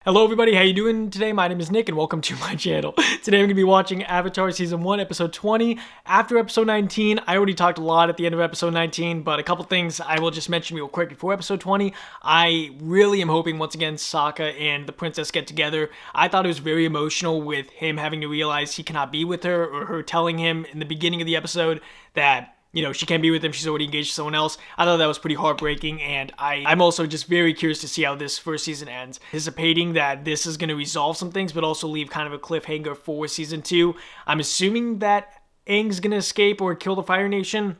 Hello everybody, how you doing today? My name is Nick and welcome to my channel. Today I'm going to be watching Avatar Season 1, Episode 20. After Episode 19, I already talked a lot at the end of Episode 19, but a couple things I will just mention real quick before Episode 20. I really am hoping once again Sokka and the princess get together. I thought it was very emotional with him having to realize he cannot be with her, or her telling him in the beginning of the episode that she can't be with him, she's already engaged to someone else. I thought that was pretty heartbreaking, and I'm also just very curious to see how this first season ends. Anticipating that this is going to resolve some things, but also leave kind of a cliffhanger for Season 2. I'm assuming that Aang's going to escape or kill the Fire Nation,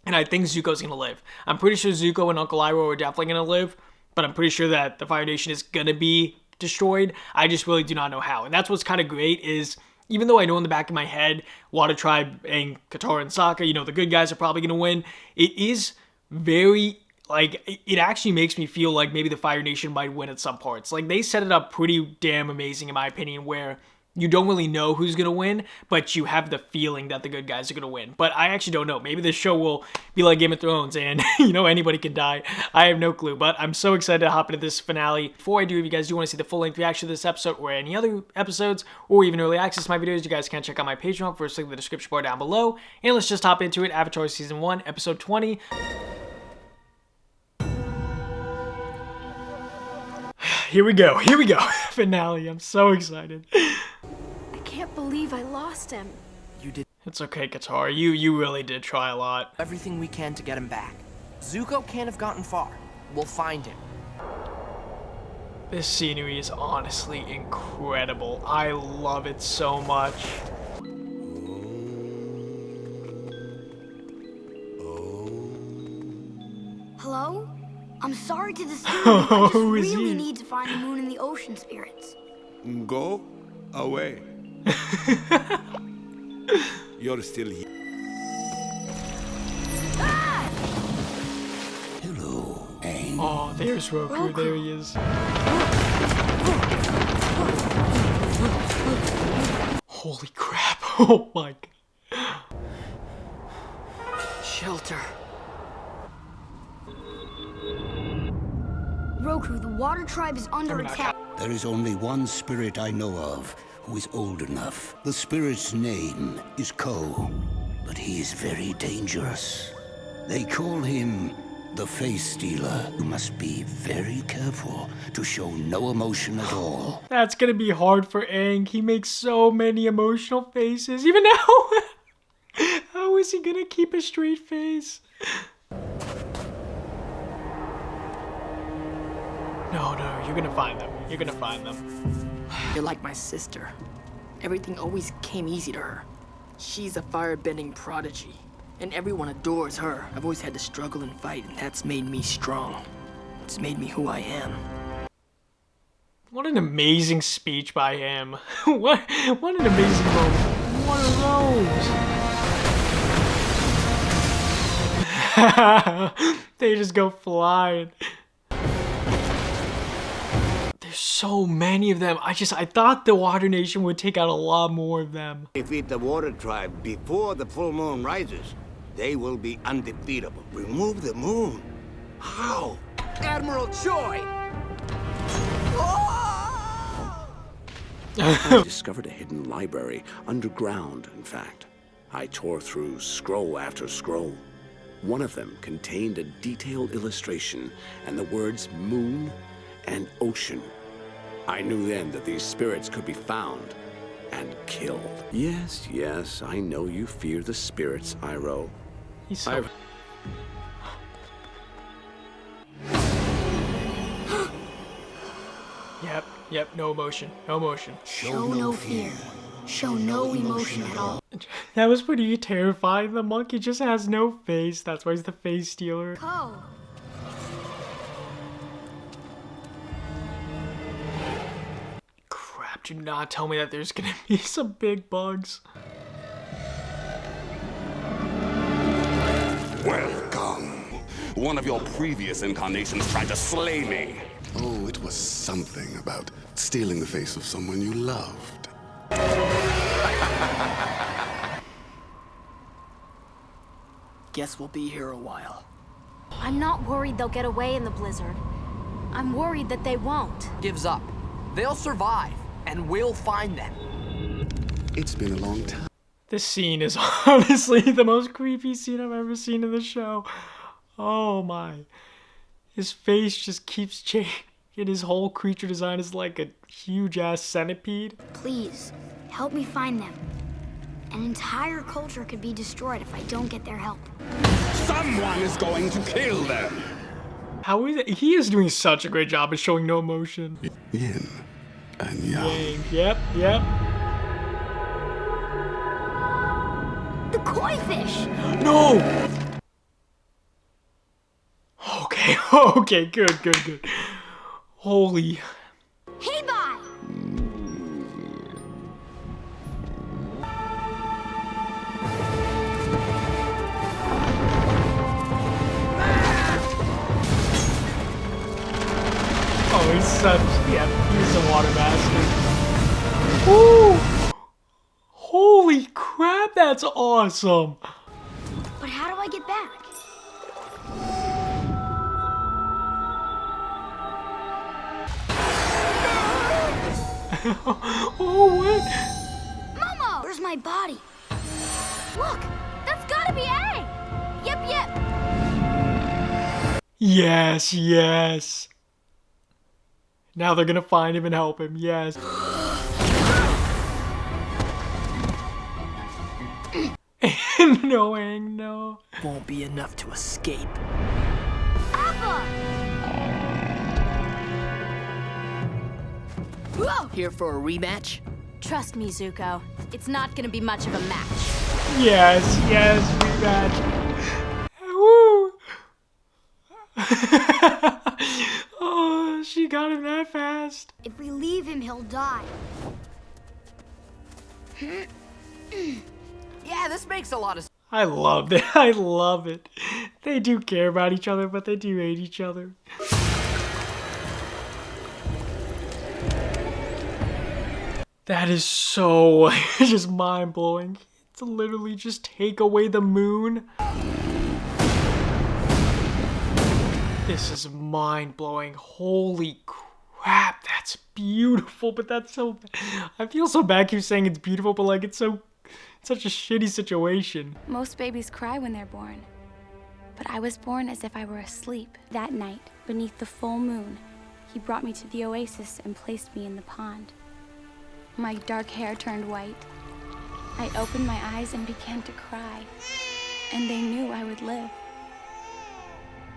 and I think Zuko's going to live. I'm pretty sure Zuko and Uncle Iroh are definitely going to live, but I'm pretty sure that the Fire Nation is going to be destroyed. I just really do not know how, and that's what's kind of great is, even though I know in the back of my head, Water Tribe and Katara and Sokka, the good guys are probably going to win, it is very, it actually makes me feel like maybe the Fire Nation might win at some parts. They set it up pretty damn amazing, in my opinion, where you don't really know who's going to win, but you have the feeling that the good guys are going to win. But I actually don't know. Maybe this show will be like Game of Thrones and, anybody can die. I have no clue, but I'm so excited to hop into this finale. Before I do, if you guys do want to see the full-length reaction to this episode or any other episodes, or even early access to my videos, you guys can check out my Patreon. First link in the description bar down below. And let's just hop into it. Avatar Season 1, Episode 20. Here we go. Finale. I'm so excited. I can't believe I lost him. You did It's okay, Katara. You really did try a lot. everything we can to get him back. Zuko can't have gotten far. We'll find him. This scenery is honestly incredible. I love it so much. Hello? I'm sorry to disturb you. I just Who is really he? need to find the moon and the ocean spirits. Go away. You're still here. Hello, Aang. Oh, there's Roku. There he is. Holy crap. Oh my god. Shelter. Roku, the Water Tribe is under attack. There is only one spirit I know of who is old enough. The spirit's name is Ko, but he is very dangerous. They call him the Face Stealer. You must be very careful to show no emotion at all. That's gonna be hard for Aang. He makes so many emotional faces. Even now. How is he gonna keep a straight face? No, you're gonna find them. You're gonna find them. You're like my sister. Everything always came easy to her. She's a fire-bending prodigy, and everyone adores her. I've always had to struggle and fight, and that's made me strong. It's made me who I am. What an amazing speech by him. What an amazing moment. One of those. They just go flying. There's so many of them. I thought the Water Nation would take out a lot more of them. Defeat the Water Tribe before the full moon rises. They will be undefeatable. Remove the moon. How? Admiral Choi! I discovered a hidden library, underground, in fact. I tore through scroll after scroll. One of them contained a detailed illustration and the words moon and ocean. I knew then that these spirits could be found and killed. Yes, I know you fear the spirits, Iroh. He's so... Yep, no emotion. Show no fear. Show no emotion at all. That was pretty terrifying. The monkey just has no face. That's why he's the face stealer. Ko. Crap, do not tell me that there's gonna be some big bugs. Welcome. One of your previous incarnations tried to slay me. Oh, it was something about stealing the face of someone you loved. Guess we'll be here a while. I'm not worried they'll get away in the blizzard. I'm worried that they won't. Gives up. They'll survive, and we'll find them. It's been a long time. This scene is honestly the most creepy scene I've ever seen in the show. Oh my. His face just keeps changing. And his whole creature design is like a huge ass centipede. Please, help me find them. An entire culture could be destroyed if I don't get their help. Someone is going to kill them. How is it? He is doing such a great job of showing no emotion. Yin and yang. Yep, yep. The koi fish! No! Okay, okay, good, good, good. Holy. Hey, bye! Oh, he's such, yeah, he's a water bastard. Woo! Holy crap, that's awesome. But how do I get back? Oh, what? Momo! Where's my body? Look! That's gotta be A! Yep, yep! Yes, yes. Now they're gonna find him and help him, yes. No, Aang, no. Won't be enough to escape. Appa! Whoa! Here for a rematch? Trust me, Zuko. It's not gonna be much of a match. Yes, yes, rematch. Woo! Oh, she got him that fast. If we leave him, he'll die. Yeah, this makes a lot of sense. I love it. I love it. They do care about each other, but they do hate each other. That is so just mind-blowing. To literally just take away the moon. This is mind-blowing. Holy crap, that's beautiful, but that's so... I feel so bad keep saying it's beautiful, but like it's such a shitty situation. Most babies cry when they're born. But I was born as if I were asleep. That night, beneath the full moon, he brought me to the oasis and placed me in the pond. My dark hair turned white. I opened my eyes and began to cry. And they knew I would live.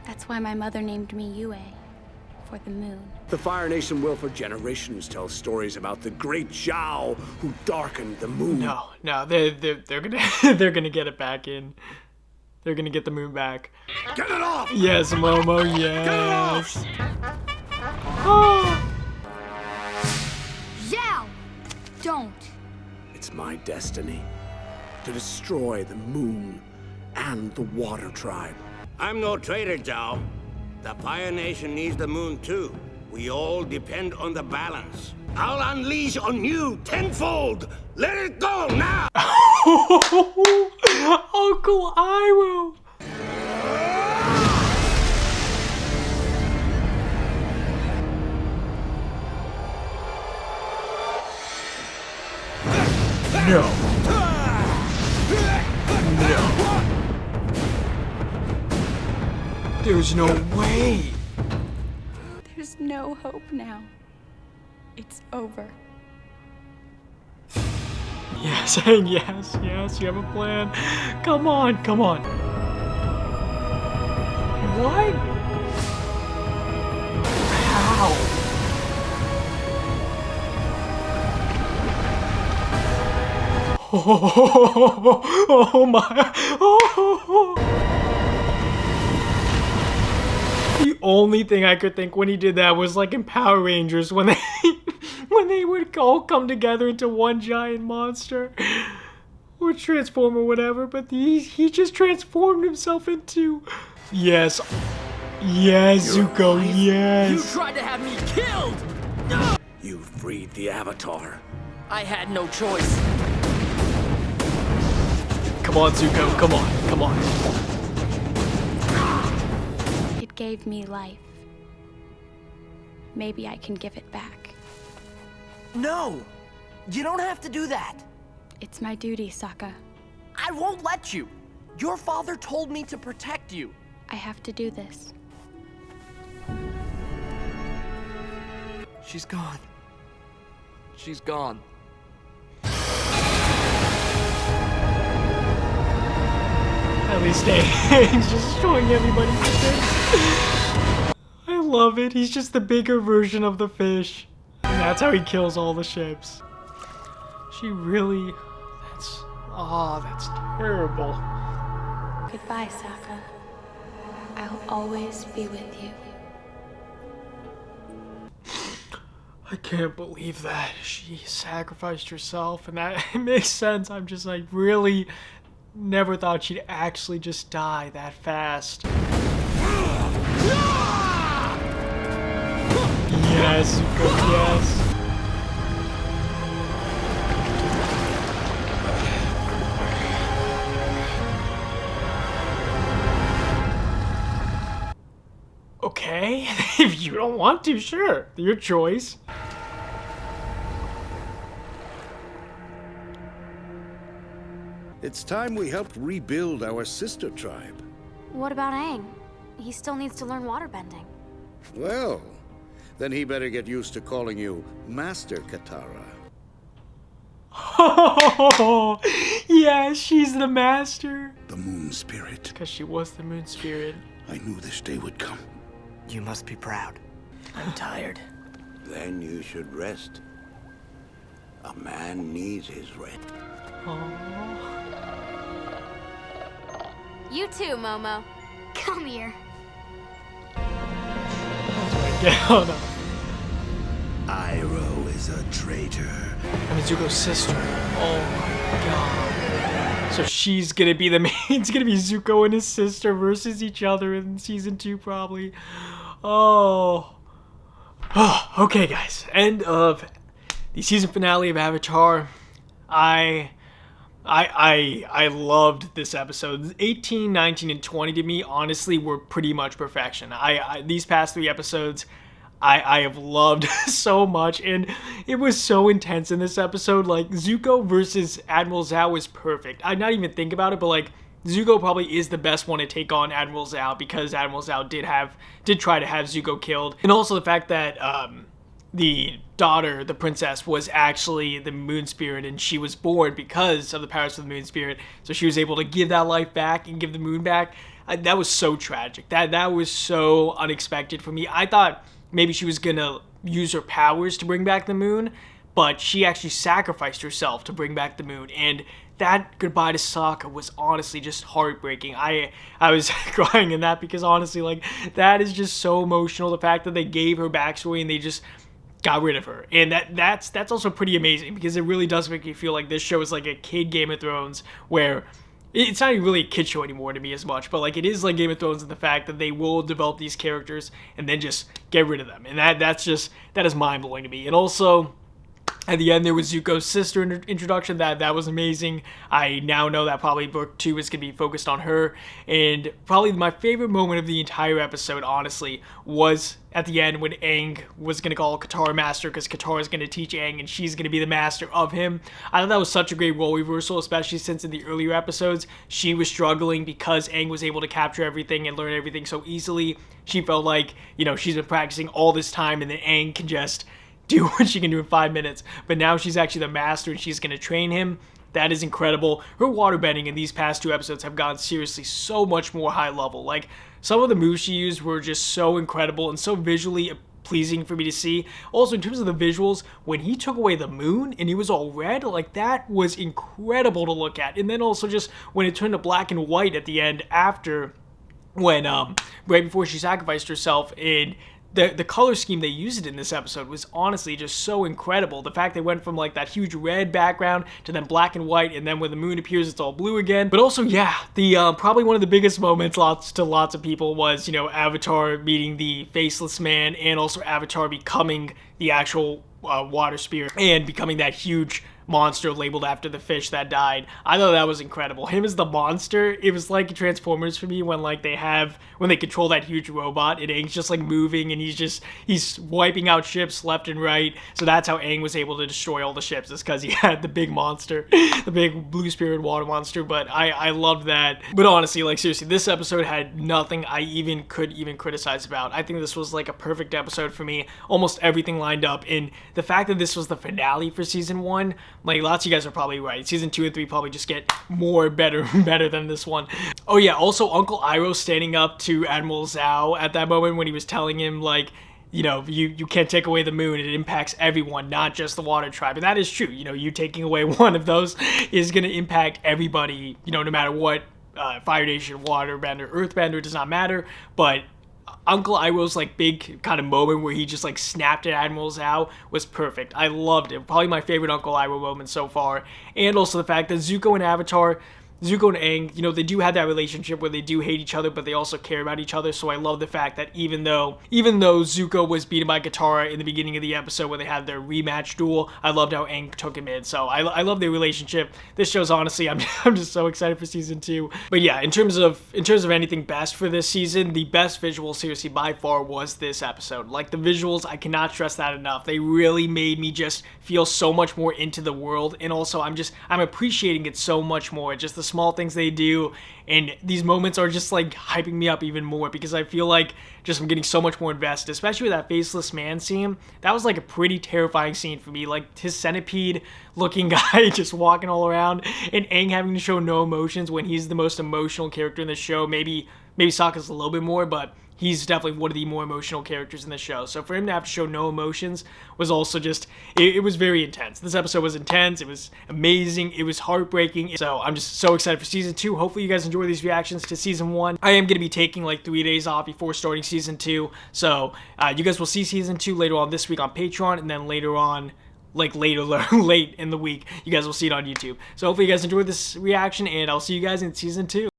That's why my mother named me Yue, for the moon. The Fire Nation will for generations tell stories about the great Zhao who darkened the moon. No, they're gonna they're gonna get it back in. They're gonna get the moon back. Get it off! Yes, Momo, yes. Oh. Zhao! Don't! It's my destiny to destroy the moon and the water tribe. I'm no traitor, Zhao. The Fire Nation needs the moon too. We all depend on the balance. I'll unleash on you tenfold. Let it go now! Uncle Iroh. No. No. There's no way. There's no hope now. It's over. Yes, and yes, you have a plan. Come on, come on. What? How? Oh my. Oh. The only thing I could think when he did that was like in Power Rangers when they would all come together into one giant monster or transform or whatever, but he just transformed himself into... Yes, Zuko, yes. You tried to have me killed! You freed the Avatar. I had no choice. Come on, Zuko, come on, come on. It gave me life. Maybe I can give it back. No! You don't have to do that. It's my duty, Sokka. I won't let you. Your father told me to protect you. I have to do this. She's gone. She's gone. At least Aang's just showing everybody the fish. I love it. He's just the bigger version of the fish. And that's how he kills all the ships. She really... that's terrible. Goodbye, Sokka. I'll always be with you. I can't believe that she sacrificed herself, and that it makes sense. I'm just like, really never thought she'd actually just die that fast. Yes, good, yes. Okay, if you don't want to, sure, your choice. It's time we helped rebuild our sister tribe. What about Aang? He still needs to learn waterbending. Well, then he better get used to calling you Master Katara. Oh, yeah, she's the master. The moon spirit. Because she was the moon spirit. I knew this day would come. You must be proud. I'm tired. Then you should rest. A man needs his rest. You too, Momo. Come here. Oh no. Iroh is a traitor. I mean, Zuko's sister. Oh my god. So she's gonna be the main. It's gonna be Zuko and his sister versus each other in season 2, probably. Oh. Okay, guys. End of the season finale of Avatar. I loved this episode. 18, 19, and 20 to me, honestly, were pretty much perfection. These past 3 episodes, I have loved so much, and it was so intense in this episode. Like, Zuko versus Admiral Zhao was perfect. I not even think about it, but like, Zuko probably is the best one to take on Admiral Zhao, because Admiral Zhao did try to have Zuko killed. And also the fact that the daughter, the princess, was actually the moon spirit, and she was born because of the powers of the moon spirit, so she was able to give that life back and give the moon back. That was so tragic. That was so unexpected for me. I thought maybe she was gonna use her powers to bring back the moon, but she actually sacrificed herself to bring back the moon, and that goodbye to Sokka was honestly just heartbreaking. I was crying in that, because honestly, like, that is just so emotional. The fact that they gave her backstory and they just got rid of her, and that's also pretty amazing, because it really does make you feel like this show is like a kid Game of Thrones, where it's not even really a kid show anymore to me as much, but like, it is like Game of Thrones in the fact that they will develop these characters and then just get rid of them, and that is mind-blowing to me. And also, at the end, there was Zuko's sister introduction. That was amazing. I now know that probably book 2 is going to be focused on her. And probably my favorite moment of the entire episode, honestly, was at the end when Aang was going to call Katara master, because Katara is going to teach Aang and she's going to be the master of him. I thought that was such a great role reversal, especially since in the earlier episodes, she was struggling because Aang was able to capture everything and learn everything so easily. She felt like, you know, she's been practicing all this time, and then Aang can just do what she can do in 5 minutes, but now she's actually the master and she's going to train him. That is incredible. Her waterbending in these past 2 episodes have gone seriously so much more high level. Like, some of the moves she used were just so incredible and so visually pleasing for me to see. Also, in terms of the visuals, when he took away the moon and he was all red, like, that was incredible to look at. And then also just when it turned to black and white at the end, after when right before she sacrificed herself, and the color scheme they used in this episode was honestly just so incredible. The fact they went from like that huge red background to then black and white, and then when the moon appears, it's all blue again. But also, yeah, the probably one of the biggest moments to lots of people was, you know, Avatar meeting the Faceless Man, and also Avatar becoming the actual water spirit and becoming that huge monster labeled after the fish that died. I thought that was incredible. Him as the monster, it was like Transformers for me when like when they control that huge robot and Aang's just like moving and he's wiping out ships left and right. So that's how Aang was able to destroy all the ships, is because he had the big monster, the big blue spirit water monster. But I loved that. But honestly, like seriously, this episode had nothing I could criticize about. I think this was like a perfect episode for me. Almost everything lined up, and the fact that this was the finale for season 1, like lots of you guys are probably right. Season 2 and 3 probably just get better than this one. Oh yeah, also Uncle Iroh standing up to Admiral Zhao at that moment when he was telling him like, you know, you can't take away the moon. It impacts everyone, not just the water tribe. And that is true. You know, you taking away one of those is going to impact everybody, you know, no matter what, Fire Nation, Waterbender, Earthbender, it does not matter. But Uncle Iroh's like big kind of moment where he just like snapped at Admiral Zhao was perfect. I loved it. Probably my favorite Uncle Iroh moment so far. And also the fact that Zuko and Aang, you know, they do have that relationship where they do hate each other, but they also care about each other. So I love the fact that even though Zuko was beaten by Katara in the beginning of the episode when they had their rematch duel, I loved how Aang took him in. So I love their relationship. This show's honestly, I'm just so excited for season 2. But yeah, in terms of anything best for this season, the best visual seriously by far was this episode. Like the visuals, I cannot stress that enough. They really made me just feel so much more into the world, and also I'm appreciating it so much more. Just the small things they do, and these moments are just like hyping me up even more because I feel like I'm getting so much more invested, especially with that faceless man scene. That was like a pretty terrifying scene for me, like his centipede looking guy just walking all around, and Aang having to show no emotions when he's the most emotional character in the show. Maybe Sokka's a little bit more, but he's definitely one of the more emotional characters in the show. So for him to have to show no emotions was also just, it was very intense. This episode was intense. It was amazing. It was heartbreaking. So I'm just so excited for season 2. Hopefully you guys enjoy these reactions to season 1. I am going to be taking like 3 days off before starting season 2. So you guys will see season 2 later on this week on Patreon, and then later on, like late in the week, you guys will see it on YouTube. So hopefully you guys enjoyed this reaction, and I'll see you guys in season 2.